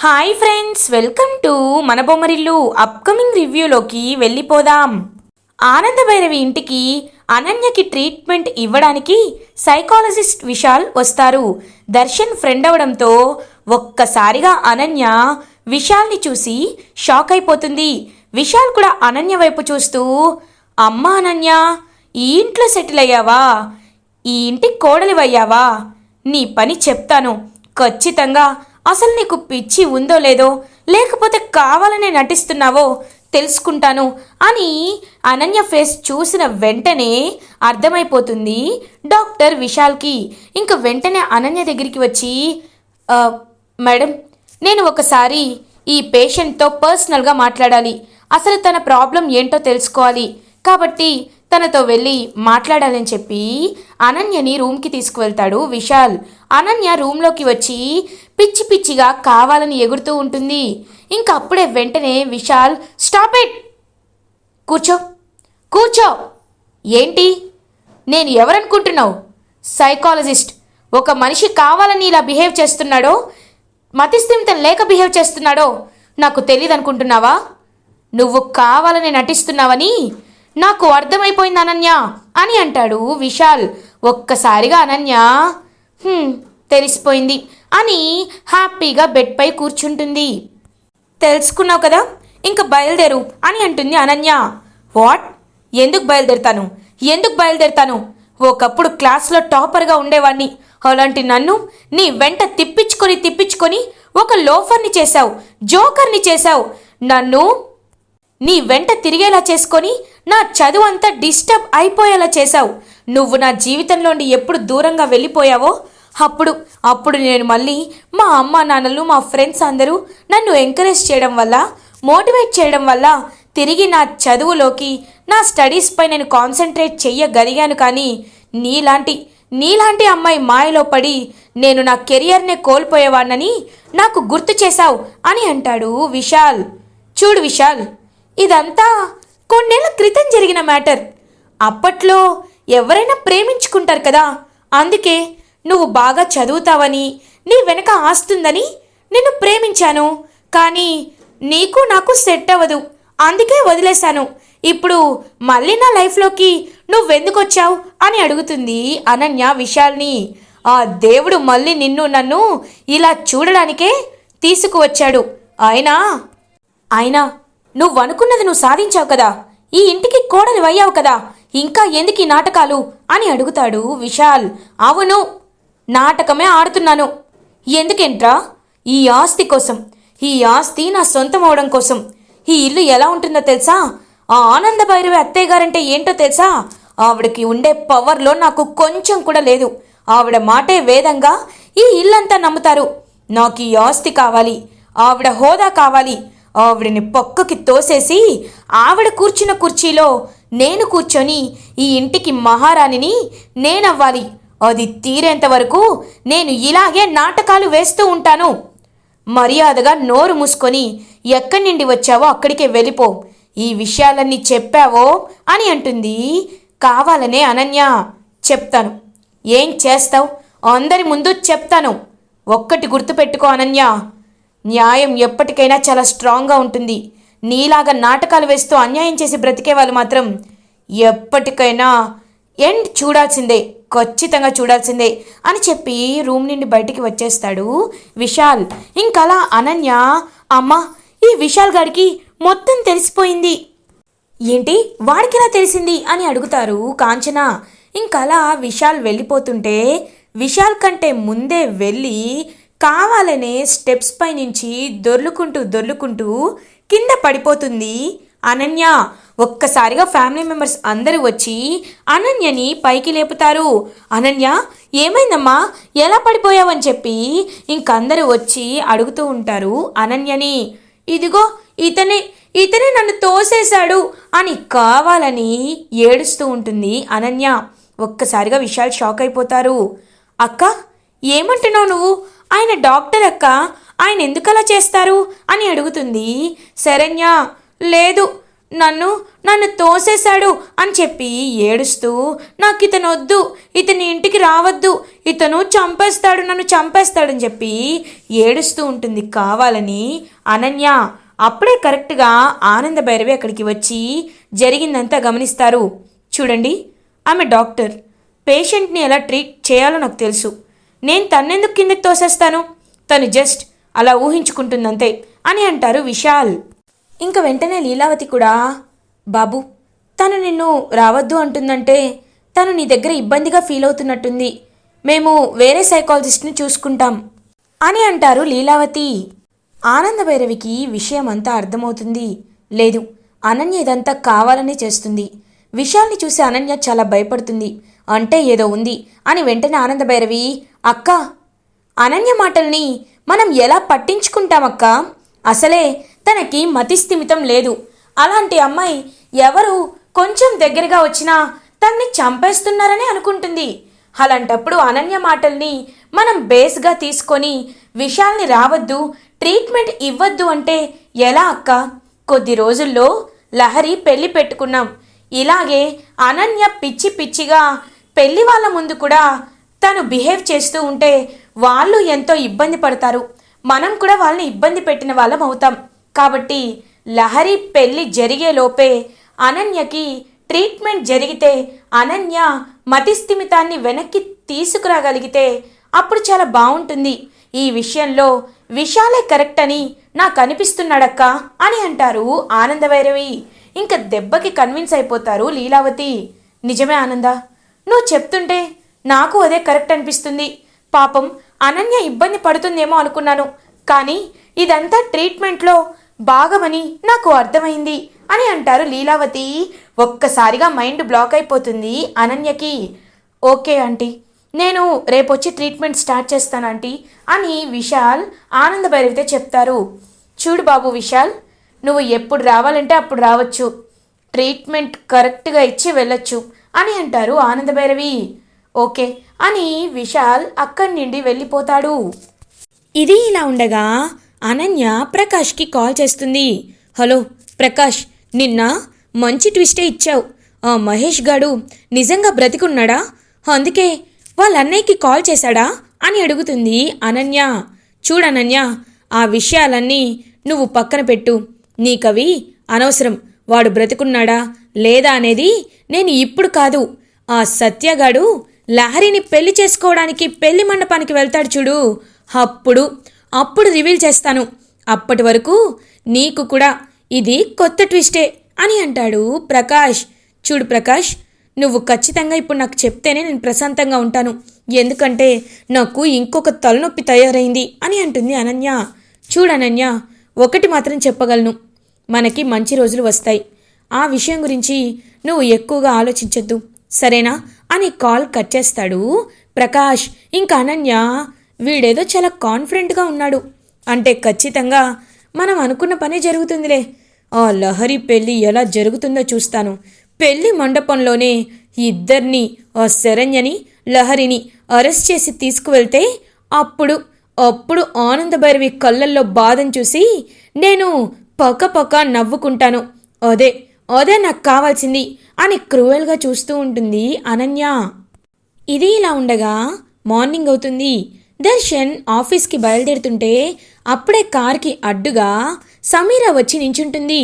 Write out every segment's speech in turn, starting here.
Hi friends, welcome to మన Bommarillu. Upcoming రివ్యూలోకి వెళ్ళిపోదాం. ఆనందభైరవి ఇంటికి అనన్యకి ట్రీట్మెంట్ ఇవ్వడానికి సైకాలజిస్ట్ విశాల్ వస్తారు. దర్శన్ ఫ్రెండ్ అవడంతో ఒక్కసారిగా అనన్య విశాల్ని చూసి షాక్ అయిపోతుంది. విశాల్ కూడా అనన్య వైపు చూస్తూ, అమ్మా అనన్య, ఈ ఇంట్లో సెటిల్ అయ్యావా? ఈ ఇంటికి కోడలివయ్యావా? నీ పని చెప్తాను ఖచ్చితంగా. అసలు నీకు పిచ్చి ఉందో లేదో, లేకపోతే కావాలనే నటిస్తున్నావో తెలుసుకుంటాను అని అనన్య ఫేస్ చూసిన వెంటనే అర్థమైపోతుంది డాక్టర్ విశాల్కి. ఇంక వెంటనే అనన్య దగ్గరికి వచ్చి, మేడం, నేను ఒకసారి ఈ పేషెంట్తో పర్సనల్గా మాట్లాడాలి. అసలు తన ప్రాబ్లం ఏంటో తెలుసుకోవాలి. కాబట్టి తనతో వెళ్ళి మాట్లాడాలని చెప్పి అనన్యని రూమ్కి తీసుకువెళ్తాడు విశాల్. అనన్య రూమ్లోకి వచ్చి పిచ్చి పిచ్చిగా కావాలని ఎగురుతూ ఉంటుంది. ఇంకా అప్పుడే వెంటనే విశాల్, స్టాప్ ఇట్, కూర్చో కూర్చో. ఏంటి, నేను ఎవరనుకుంటున్నావు? సైకాలజిస్ట్. ఒక మనిషి కావాలని ఇలా బిహేవ్ చేస్తున్నాడో, మతిస్థిమితం లేక బిహేవ్ చేస్తున్నాడో నాకు తెలియదు అనుకుంటున్నావా? నువ్వు కావాలని నటిస్తున్నావని నాకు అర్థమైపోయింది అనన్య అని అంటాడు విశాల్. ఒక్కసారిగా అనన్య తెలిసిపోయింది అని హ్యాపీగా బెడ్పై కూర్చుంటుంది. తెలుసుకున్నావు కదా, ఇంక బయలుదేరు అని అంటుంది అనన్య. వాట్? ఎందుకు బయలుదేరుతాను? ఒకప్పుడు క్లాస్లో టాపర్గా ఉండేవాడిని. అలాంటి నన్ను నీ వెంట తిప్పించుకొని ఒక లోఫర్ని చేశావు, జోకర్ని చేశావు. నన్ను నీ వెంట తిరిగేలా చేసుకొని నా చదువు అంతా డిస్టర్బ్ అయిపోయేలా చేశావు. నువ్వు నా జీవితంలోండి ఎప్పుడు దూరంగా వెళ్ళిపోయావో అప్పుడు నేను మళ్ళీ మా అమ్మ నాన్నలు, మా ఫ్రెండ్స్ అందరూ నన్ను ఎంకరేజ్ చేయడం వల్ల, మోటివేట్ చేయడం వల్ల తిరిగి నా చదువులోకి, నా స్టడీస్పై నేను కాన్సన్ట్రేట్ చెయ్యగలిగాను. కానీ నీలాంటి అమ్మాయి మాయలో పడి నేను నా కెరియర్నే కోల్పోయేవాడినని నాకు గుర్తు చేశావు అని అంటాడు విశాల్. చూడు విశాల్, ఇదంతా కొన్నేళ్ల క్రితం జరిగిన మ్యాటర్. అప్పట్లో ఎవరైనా ప్రేమించుకుంటారు కదా, అందుకే నువ్వు బాగా చదువుతావని, నీ వెనక ఆస్తుందని నిన్ను ప్రేమించాను. కానీ నీకు నాకు సెట్ అవ్వదు, అందుకే వదిలేశాను. ఇప్పుడు మళ్ళీ నా లైఫ్లోకి నువ్వెందుకు వచ్చావు అని అడుగుతుంది అనన్య విశాల్ని. ఆ దేవుడు మళ్ళీ నన్ను ఇలా చూడడానికే తీసుకువచ్చాడు. అయినా నువ్వు అనుకున్నది నువ్వు సాధించావు కదా, ఈ ఇంటికి కోడలి అయ్యావు కదా, ఇంకా ఎందుకు ఈ నాటకాలు అని అడుగుతాడు విశాల్. అవును, నాటకమే ఆడుతున్నాను. ఎందుకేంట్రా? ఈ ఆస్తి కోసం. ఈ ఆస్తి నా సొంతం అవడం కోసం. ఈ ఇల్లు ఎలా ఉంటుందో తెలుసా? ఆ ఆనందభైరవి అత్తయ్య గారంటే ఏంటో తెలుసా? ఆవిడకి ఉండే పవర్లో నాకు కొంచెం కూడా లేదు. ఆవిడ మాటే వేదంగా ఈ ఇల్లంతా నమ్ముతారు. నాకు ఈ ఆస్తి కావాలి, ఆవిడ హోదా కావాలి. ఆవిడని పక్కకి తోసేసి ఆవిడ కూర్చున్న కుర్చీలో నేను కూర్చొని ఈ ఇంటికి మహారాణిని నేనవ్వాలి. అది తీరేంత వరకు నేను ఇలాగే నాటకాలు వేస్తూ ఉంటాను. మర్యాదగా నోరు మూసుకొని ఎక్కడి నుండి వచ్చావో అక్కడికే వెళ్ళిపో. ఈ విషయాలన్నీ చెప్పావో అని అంటుంది కావాలనే అనన్య. చెప్తాను. ఏం చేస్తావు? అందరి ముందు చెప్తాను. ఒక్కటి గుర్తుపెట్టుకో అనన్య, న్యాయం ఎప్పటికైనా చాలా స్ట్రాంగ్గా ఉంటుంది. నీలాగా నాటకాలు వేస్తూ అన్యాయం చేసి బ్రతికే వాళ్ళు మాత్రం ఎప్పటికైనా ఎండ్ చూడాల్సిందే, ఖచ్చితంగా చూడాల్సిందే అని చెప్పి రూమ్ నుండి బయటికి వచ్చేస్తాడు విశాల్. ఇంకలా అనన్య, అమ్మ, ఈ విశాల్ గారికి మొత్తం తెలిసిపోయింది. ఏంటి, వాడికి ఎలా తెలిసింది అని అడుగుతారు కాంచన. ఇంకలా విశాల్ వెళ్ళిపోతుంటే విశాల్ కంటే ముందే వెళ్ళి కావాలనే స్టెప్స్ పై నుంచి దొర్లుకుంటూ కింద పడిపోతుంది అనన్య. ఒక్కసారిగా ఫ్యామిలీ మెంబర్స్ అందరూ వచ్చి అనన్యని పైకి లేపుతారు. అనన్య, ఏమైందమ్మా, ఎలా పడిపోయావని చెప్పి ఇంకందరూ వచ్చి అడుగుతూ ఉంటారు అనన్యని. ఇదిగో ఇతనే నన్ను తోసేశాడు అని కావాలని ఏడుస్తూ ఉంటుంది అనన్య. ఒక్కసారిగా విశాల్ షాక్ అయిపోతారు. అక్క, ఏమంటున్నావు నువ్వు? ఆయన డాక్టర్ అక్క, ఆయన ఎందుకలా చేస్తారు అని అడుగుతుంది శరణ్య. లేదు, నన్ను నన్ను తోసేశాడు అని చెప్పి ఏడుస్తూ నాకు ఇతను వద్దు, ఇతని ఇంటికి రావద్దు, ఇతను చంపేస్తాడు, నన్ను చంపేస్తాడని చెప్పి ఏడుస్తూ ఉంటుంది కావాలని అనన్య. అప్పుడే కరెక్ట్గా ఆనంద భైరవి అక్కడికి వచ్చి జరిగిందంతా గమనిస్తారు. చూడండి, ఆమె డాక్టర్, పేషెంట్ని ఎలా ట్రీట్ చేయాలో నాకు తెలుసు. నేను తన్నెందుకు కిందకి తోసేస్తాను, తను జస్ట్ అలా ఊహించుకుంటుందంతే అని అంటారు విశాల్. ఇంకా వెంటనే లీలావతి కూడా, బాబు తను నిన్ను రావద్దు అంటుందంటే తను నీ దగ్గర ఇబ్బందిగా ఫీల్ అవుతున్నట్టుంది, మేము వేరే సైకాలజిస్ట్ని చూసుకుంటాం అని అంటారు లీలావతి. ఆనంద భైరవికి విషయం అంతా అర్థమవుతుంది. లేదు, అనన్య ఇదంతా కావాలని చేస్తుంది. విశాల్ని చూసి అనన్య చాలా భయపడుతుంది, అంటే ఏదో ఉంది అని వెంటనే ఆనంద భైరవి, అక్క అనన్య మాటల్ని మనం ఎలా పట్టించుకుంటామక్క, అసలే తనకి మతిస్థిమితం లేదు. అలాంటి అమ్మాయి ఎవరు కొంచెం దగ్గరగా వచ్చినా తన్ని చంపేస్తున్నారని అనుకుంటుంది. అలాంటప్పుడు అనన్య మాటల్ని మనం బేస్గా తీసుకొని విశాల్ని రావద్దు, ట్రీట్మెంట్ ఇవ్వద్దు అంటే ఎలా అక్క? కొద్ది రోజుల్లో లహరి పెళ్లి పెట్టుకున్నాం. ఇలాగే అనన్య పిచ్చి పిచ్చిగా పెళ్లి వాళ్ళ ముందు కూడా తను బిహేవ్ చేస్తూ ఉంటే వాళ్ళు ఎంతో ఇబ్బంది పడతారు, మనం కూడా వాళ్ళని ఇబ్బంది పెట్టిన వాళ్ళం అవుతాం. కాబట్టి లహరి పెళ్లి జరిగే లోపే అనన్యకి ట్రీట్మెంట్ జరిగితే అనన్య మతిస్థిమితాన్ని వెనక్కి తీసుకురాగలిగితే అప్పుడు చాలా బాగుంటుంది. ఈ విషయంలో విశాలే కరెక్ట్ అని నాకు అనిపిస్తున్నాడక్క అని అంటారు ఆనందభైరవి. ఇంకా దెబ్బకి కన్విన్స్ అయిపోతారు లీలావతి. నిజమే ఆనంద, నువ్వు చెప్తుంటే నాకు అదే కరెక్ట్ అనిపిస్తుంది. పాపం అనన్య ఇబ్బంది పడుతుందేమో అనుకున్నాను, కానీ ఇదంతా ట్రీట్మెంట్లో భాగమని నాకు అర్థమైంది అని అంటారు లీలావతి. ఒక్కసారిగా మైండ్ బ్లాక్ అయిపోతుంది అనన్యకి. ఓకే ఆంటీ, నేను రేపొచ్చి ట్రీట్మెంట్ స్టార్ట్ చేస్తాను ఆంటీ అని విశాల్ ఆనంద భైరవితో చెప్తారు. చూడు బాబు విశాల్, నువ్వు ఎప్పుడు రావాలంటే అప్పుడు రావచ్చు, ట్రీట్మెంట్ కరెక్ట్గా ఇచ్చి వెళ్ళొచ్చు అని అంటారు ఆనంద భైరవి. ఓకే అని విశాల్ అక్కడి నుండి వెళ్ళిపోతాడు. ఇది ఇలా ఉండగా అనన్య ప్రకాష్కి కాల్ చేస్తుంది. హలో ప్రకాష్, నిన్న మంచి ట్విస్టే ఇచ్చావు. ఆ మహేష్ గాడు నిజంగా బ్రతికున్నాడా? అందుకే వాళ్ళ అన్నయ్యకి కాల్ చేశాడా అని అడుగుతుంది అనన్య. చూడనన్య, ఆ విషయాలన్నీ నువ్వు పక్కన పెట్టు, నీకవి అనవసరం. వాడు బ్రతికున్నాడా లేదా అనేది నేను ఇప్పుడు కాదు, ఆ సత్యగాడు లహరిని పెళ్లి చేసుకోవడానికి పెళ్లి మండపానికి వెళ్తాడు చూడు, అప్పుడు రివీల్ చేస్తాను. అప్పటి వరకు నీకు కూడా ఇది కొత్త ట్విస్టే అని అంటాడు ప్రకాష్. చూడు ప్రకాష్, నువ్వు ఖచ్చితంగా ఇప్పుడు నాకు చెప్తేనే నేను ప్రశాంతంగా ఉంటాను, ఎందుకంటే నాకు ఇంకొక తలనొప్పి తయారైంది అని అంటుంది అనన్య. చూడనన్య, ఒకటి మాత్రం చెప్పగలను, మనకి మంచి రోజులు వస్తాయి. ఆ విషయం గురించి నువ్వు ఎక్కువగా ఆలోచించొద్దు, సరేనా అని కాల్ కట్ చేస్తాడు ప్రకాష్. ఇంకా అనన్య, వీడేదో చాలా కాన్ఫిడెంట్గా ఉన్నాడు, అంటే ఖచ్చితంగా మనం అనుకున్న పనే జరుగుతుందిలే. ఆ లహరి పెళ్ళి ఎలా జరుగుతుందో చూస్తాను. పెళ్లి మండపంలోనే ఇద్దరిని, ఆ శరణ్యని లహరిని అరెస్ట్ చేసి తీసుకువెళ్తే అప్పుడు ఆనంద భైరవి కళ్ళల్లో బాధను చూసి నేను పక్క నవ్వుకుంటాను. అదే నాకు కావాల్సింది అని క్రూయల్గా చూస్తూ ఉంటుంది అనన్య. ఇది ఇలా ఉండగా మార్నింగ్ అవుతుంది. దర్శన్ ఆఫీస్కి బయలుదేరుతుంటే అప్పుడే కార్కి అడ్డుగా సమీరా వచ్చి నించుంటుంది.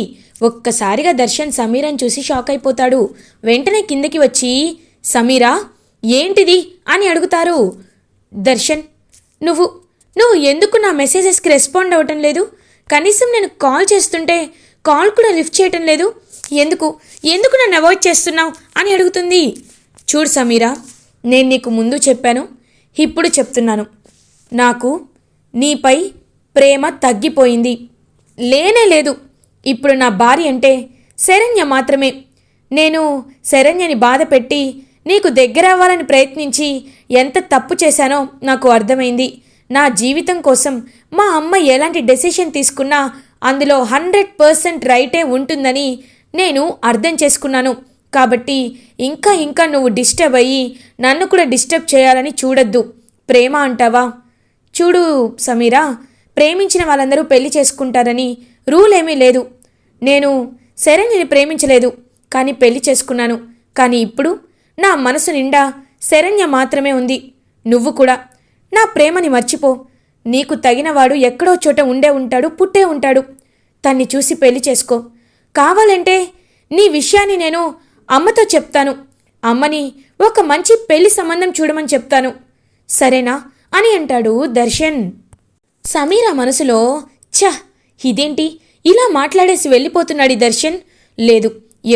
ఒక్కసారిగా దర్శన్ సమీరాని చూసి షాక్ అయిపోతాడు. వెంటనే కిందకి వచ్చి, సమీరా ఏంటిది అని అడుగుతారు. దర్శన్, నువ్వు ఎందుకు నా మెసేజెస్కి రెస్పాండ్ అవ్వటం లేదు? కనీసం నేను కాల్ చేస్తుంటే కాల్ కూడా లిఫ్ట్ చేయటం లేదు, ఎందుకు నన్ను అవాయిడ్ చేస్తున్నావు అని అడుగుతుంది. చూడు సమీరా, నేను నీకు ముందు చెప్పాను, ఇప్పుడు చెప్తున్నాను, నాకు నీపై ప్రేమ తగ్గిపోయింది, లేనే లేదు. ఇప్పుడు నా భార్య అంటే శరణ్య మాత్రమే. నేను శరణ్యని బాధ పెట్టి నీకు దగ్గర అవ్వాలని ప్రయత్నించి ఎంత తప్పు చేశానో నాకు అర్థమైంది. నా జీవితం కోసం మా అమ్మ ఎలాంటి డెసిషన్ తీసుకున్నా అందులో 100% రైటే ఉంటుందని నేను అర్థం చేసుకున్నాను. కాబట్టి ఇంకా నువ్వు డిస్టర్బ్ అయ్యి నన్ను కూడా డిస్టర్బ్ చేయాలని చూడొద్దు. ప్రేమ అంటావా? చూడు సమీరా, ప్రేమించిన వాళ్ళందరూ పెళ్లి చేసుకుంటారని రూల్ ఏమీ లేదు. నేను శరణ్యని ప్రేమించలేదు, కానీ పెళ్లి చేసుకున్నాను. కానీ ఇప్పుడు నా మనసు నిండా శరణ్య మాత్రమే ఉంది. నువ్వు కూడా నా ప్రేమని మర్చిపో. నీకు తగినవాడు ఎక్కడో చోట ఉండే ఉంటాడు, పుట్టే ఉంటాడు. తన్ని చూసి పెళ్లి చేసుకో. కావాలంటే నీ విషయాన్ని నేను అమ్మతో చెప్తాను. అమ్మని ఒక మంచి పెళ్లి సంబంధం చూడమని చెప్తాను, సరేనా అని అంటాడు దర్శన్. సమీర మనసులో ఇదేంటి ఇలా మాట్లాడేసి వెళ్ళిపోతున్నాడు ఈ దర్శన్. లేదు,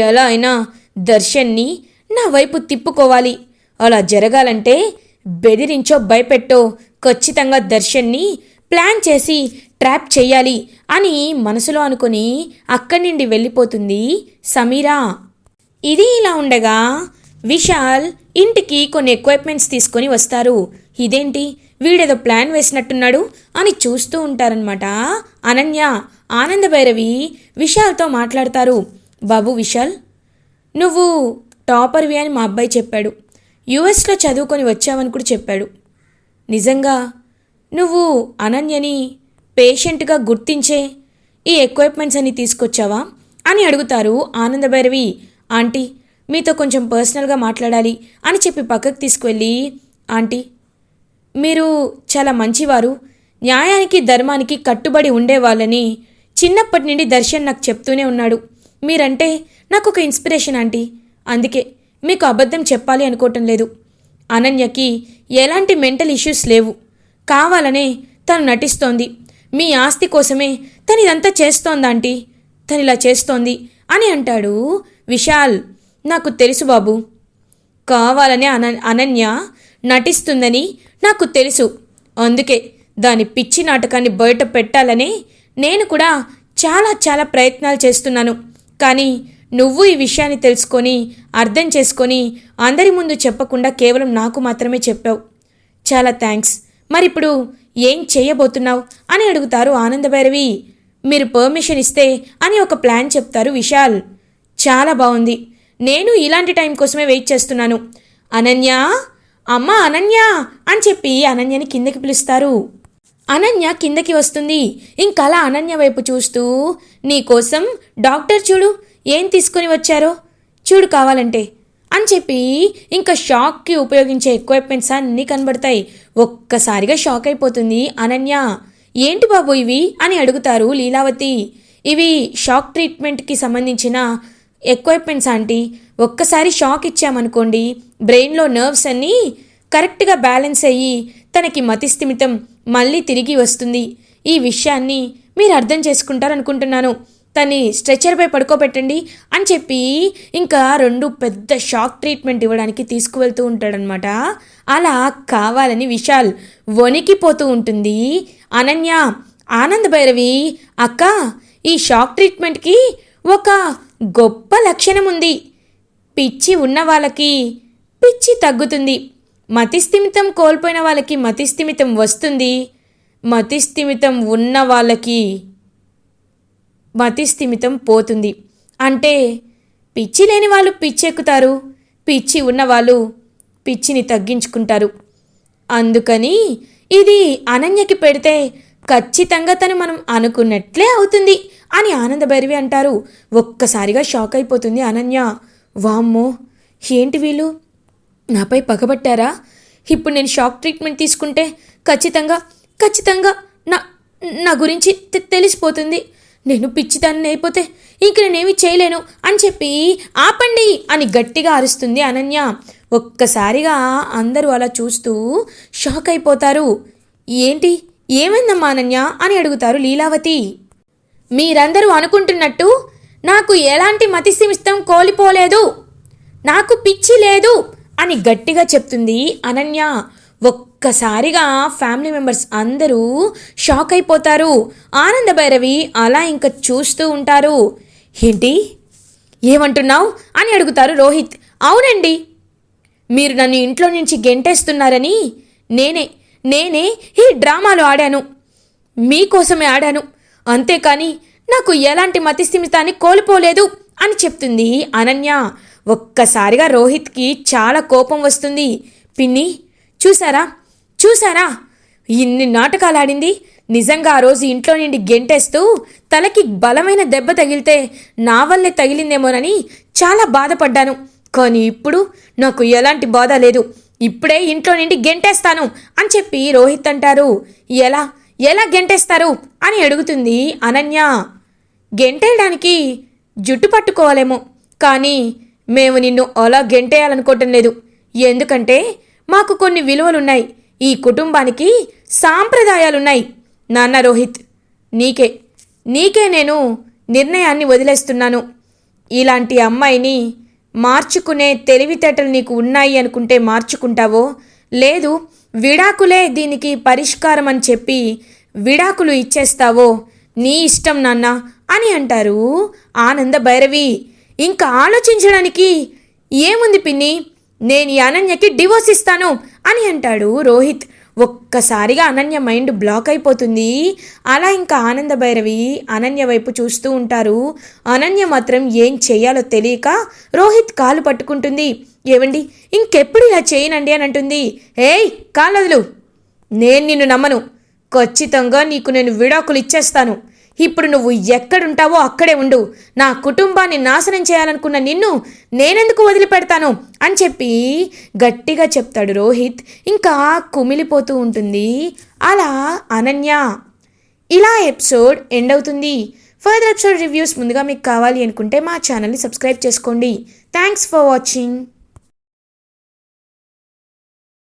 ఎలా అయినా దర్శన్ని నా వైపు తిప్పుకోవాలి. అలా జరగాలంటే బెదిరించో భయపెట్టో ఖచ్చితంగా దర్శన్ని ప్లాన్ చేసి ట్రాప్ చెయ్యాలి అని మనసులో అనుకుని అక్కడి నుండి వెళ్ళిపోతుంది సమీరా. ఇది ఇలా ఉండగా విశాల్ ఇంటికి కొన్ని ఎక్విప్మెంట్స్ తీసుకొని వస్తారు. ఇదేంటి వీడేదో ప్లాన్ వేసినట్టున్నాడు అని చూస్తూ ఉంటారనమాట. అనన్య, ఆనందభైరవి విశాల్తో మాట్లాడతారు. బాబు విశాల్, నువ్వు టాపర్వి అని మా అబ్బాయి చెప్పాడు. యుఎస్లో చదువుకొని వచ్చావని కూడా చెప్పాడు. నిజంగా నువ్వు అనన్యని పేషెంట్గా గుర్తించే ఈ ఎక్విప్మెంట్స్ అన్ని తీసుకొచ్చావా అని అడుగుతారు ఆనందభైరవి. ఆంటీ, మీతో కొంచెం పర్సనల్గా మాట్లాడాలి అని చెప్పి పక్కకు తీసుకువెళ్ళి, ఆంటీ మీరు చాలా మంచివారు, న్యాయానికి ధర్మానికి కట్టుబడి ఉండేవాళ్ళని చిన్నప్పటి నుండి దర్శన్ నాకు చెప్తూనే ఉన్నాడు. మీరంటే నాకు ఒక ఇన్స్పిరేషన్ ఆంటీ. అందుకే మీకు అబద్ధం చెప్పాలి అనుకోవటం లేదు. అనన్యకి ఎలాంటి మెంటల్ ఇష్యూస్ లేవు. కావాలనే తను నటిస్తోంది. మీ ఆస్తి కోసమే తను ఇదంతా చేస్తోందాంటీ. తను ఇలా చేస్తోంది అని అంటాడు విశాల్. నాకు తెలుసు బాబు, కావాలనే అనన్య నటిస్తుందని నాకు తెలుసు. అందుకే దాని పిచ్చి నాటకాన్ని బయట పెట్టాలని నేను కూడా చాలా ప్రయత్నాలు చేస్తున్నాను. కానీ నువ్వు ఈ విషయాన్ని తెలుసుకొని అర్థం చేసుకొని అందరి ముందు చెప్పకుండా కేవలం నాకు మాత్రమే చెప్పావు. చాలా థ్యాంక్స్. మరిప్పుడు ఏం చేయబోతున్నావు అని అడుగుతారు ఆనందభైరవి. మీరు పర్మిషన్ ఇస్తే అని ఒక ప్లాన్ చెప్తారు విశాల్. చాలా బాగుంది, నేను ఇలాంటి టైం కోసమే వెయిట్ చేస్తున్నాను. అనన్య, అమ్మ అనన్య అని చెప్పి అనన్యని కిందకి పిలుస్తారు. అనన్య కిందకి వస్తుంది. ఇంకలా అనన్య వైపు చూస్తూ, నీకోసం డాక్టర్ చూడు ఏం తీసుకొని వచ్చారో చూడు కావాలంటే అని చెప్పి ఇంకా షాక్కి ఉపయోగించే ఎక్విప్మెంట్స్ అన్నీ కనబడతాయి. ఒక్కసారిగా షాక్ అయిపోతుంది అనన్య. ఏంటి బాబు ఇవి అని అడుగుతారు లీలావతి. ఇవి షాక్ ట్రీట్మెంట్కి సంబంధించిన ఎక్విప్మెంట్స్ ఆంటీ. ఒక్కసారి షాక్ ఇచ్చామనుకోండి, బ్రెయిన్లో నర్వ్స్ అన్నీ కరెక్ట్గా బ్యాలెన్స్ అయ్యి తనకి మతిస్థిమితం మళ్ళీ తిరిగి వస్తుంది. ఈ విషయాన్ని మీరు అర్థం చేసుకుంటారనుకుంటున్నాను. తన్ని స్ట్రెచర్పై పడుకోబెట్టండి అని చెప్పి ఇంకా 2 పెద్ద షాక్ ట్రీట్మెంట్ ఇవ్వడానికి తీసుకువెళ్తూ ఉంటాడనమాట. అలా కావాలని విశాల్ వణికిపోతూ ఉంటుంది. అనన్య, ఆనందభైరవి, అక్క ఈ షాక్ ట్రీట్మెంట్కి ఒక గొప్ప లక్షణం ఉంది. పిచ్చి ఉన్న వాళ్ళకి పిచ్చి తగ్గుతుంది, మతిస్థిమితం కోల్పోయిన వాళ్ళకి మతిస్థిమితం వస్తుంది, మతిస్థిమితం ఉన్న వాళ్ళకి మతిస్థిమితం పోతుంది. అంటే పిచ్చి లేని వాళ్ళు పిచ్చెక్కుతారు, పిచ్చి ఉన్నవాళ్ళు పిచ్చిని తగ్గించుకుంటారు. అందుకని ఇది అనన్యకి పెడితే ఖచ్చితంగా తను మనం అనుకున్నట్లే అవుతుంది అని ఆనందభైరవి అంటారు. ఒక్కసారిగా షాక్ అయిపోతుంది అనన్య. వామ్మో, ఏంటి వీళ్ళు నాపై పగబట్టారా? ఇప్పుడు నేను షాక్ ట్రీట్మెంట్ తీసుకుంటే ఖచ్చితంగా నా గురించి తెలిసిపోతుంది. నేను పిచ్చిదాన్ని అయిపోతే ఇంక నేనేమి చేయలేను అని చెప్పి ఆపండి అని గట్టిగా అరుస్తుంది అనన్య. ఒక్కసారిగా అందరూ అలా చూస్తూ షాక్ అయిపోతారు. ఏంటి, ఏమైందమ్మా అనన్య అని అడుగుతారు లీలావతి. మీరందరూ అనుకుంటున్నట్టు నాకు ఎలాంటి మతిస్థిమితం కోల్పోలేదు, నాకు పిచ్చి లేదు అని గట్టిగా చెప్తుంది అనన్య. ఒక్కసారిగా ఫ్యామిలీ మెంబర్స్ అందరూ షాక్ అయిపోతారు. ఆనందభైరవి అలా ఇంకా చూస్తూ ఉంటారు. ఏంటి, ఏమంటున్నావు అని అడుగుతారు రోహిత్. అవునండి, మీరు నన్ను ఇంట్లో నుంచి గెంటేస్తున్నారని నేనే ఈ డ్రామాలో ఆడాను, మీకోసమే ఆడాను, అంతేకాని నాకు ఎలాంటి మతిస్థిమితాన్ని కోల్పోలేదు అని చెప్తుంది అనన్య. ఒక్కసారిగా రోహిత్కి చాలా కోపం వస్తుంది. పిన్ని, చూసారా ఇన్ని నాటకాలు ఆడింది నిజంగా ఆ రోజు ఇంట్లో నుండి గెంటేస్తూ తలకి బలమైన దెబ్బ తగిలితే నా వల్లే తగిలిందేమోనని చాలా బాధపడ్డాను. కానీ ఇప్పుడు నాకు ఎలాంటి బాధ లేదు. ఇప్పుడే ఇంట్లో నుండి గెంటేస్తాను అని చెప్పి రోహిత్ అంటారు. ఎలా ఎలా గెంటేస్తారు అని అడుగుతుంది అనన్య. గెంటేయడానికి జుట్టు పట్టుకోవాలేమో, కానీ మేము నిన్ను అలా గెంటేయాలనుకోవటం లేదు. ఎందుకంటే మాకు కొన్ని విలువలున్నాయి, ఈ కుటుంబానికి సాంప్రదాయాలున్నాయి. నాన్న రోహిత్, నీకే నేను నిర్ణయాన్ని వదిలేస్తున్నాను. ఇలాంటి అమ్మాయిని మార్చుకునే తెలివితేటలు నీకు ఉన్నాయి అనుకుంటే మార్చుకుంటావో, లేదు విడాకులే దీనికి పరిష్కారం అని చెప్పి విడాకులు ఇచ్చేస్తావో నీ ఇష్టం నాన్న అని అంటారు ఆనంద భైరవి. ఇంకా ఆలోచించడానికి ఏముంది పిన్ని, నేను ఈ అనన్యకి డివోర్స్ ఇస్తాను అని అంటాడు రోహిత్. ఒక్కసారిగా అనన్య మైండ్ బ్లాక్ అయిపోతుంది. అలా ఇంకా ఆనంద భైరవి అనన్య వైపు చూస్తూ ఉంటారు. అనన్య మాత్రం ఏం చెయ్యాలో తెలియక రోహిత్ కాలు పట్టుకుంటుంది. ఏవండి, ఇంకెప్పుడు ఇలా చేయనండి అని అంటుంది. ఏయ్ కాలదులు, నేను నిన్ను నమ్మను. ఖచ్చితంగా నీకు నేను విడాకులు ఇచ్చేస్తాను. ఇప్పుడు నువ్వు ఎక్కడుంటావో అక్కడే ఉండు. నా కుటుంబాన్ని నాశనం చేయాలనుకున్న నిన్ను నేనెందుకు వదిలిపెడతాను అని చెప్పి గట్టిగా చెప్తాడు రోహిత్. ఇంకా కుమిలిపోతూ ఉంటుంది అలా అనన్య. ఇలా ఎపిసోడ్ ఎండ్ అవుతుంది. ఫర్దర్ ఎపిసోడ్ రివ్యూస్ ముందుగా మీకు కావాలి అనుకుంటే మా ఛానల్ని సబ్స్క్రైబ్ చేసుకోండి. Thanks for watching.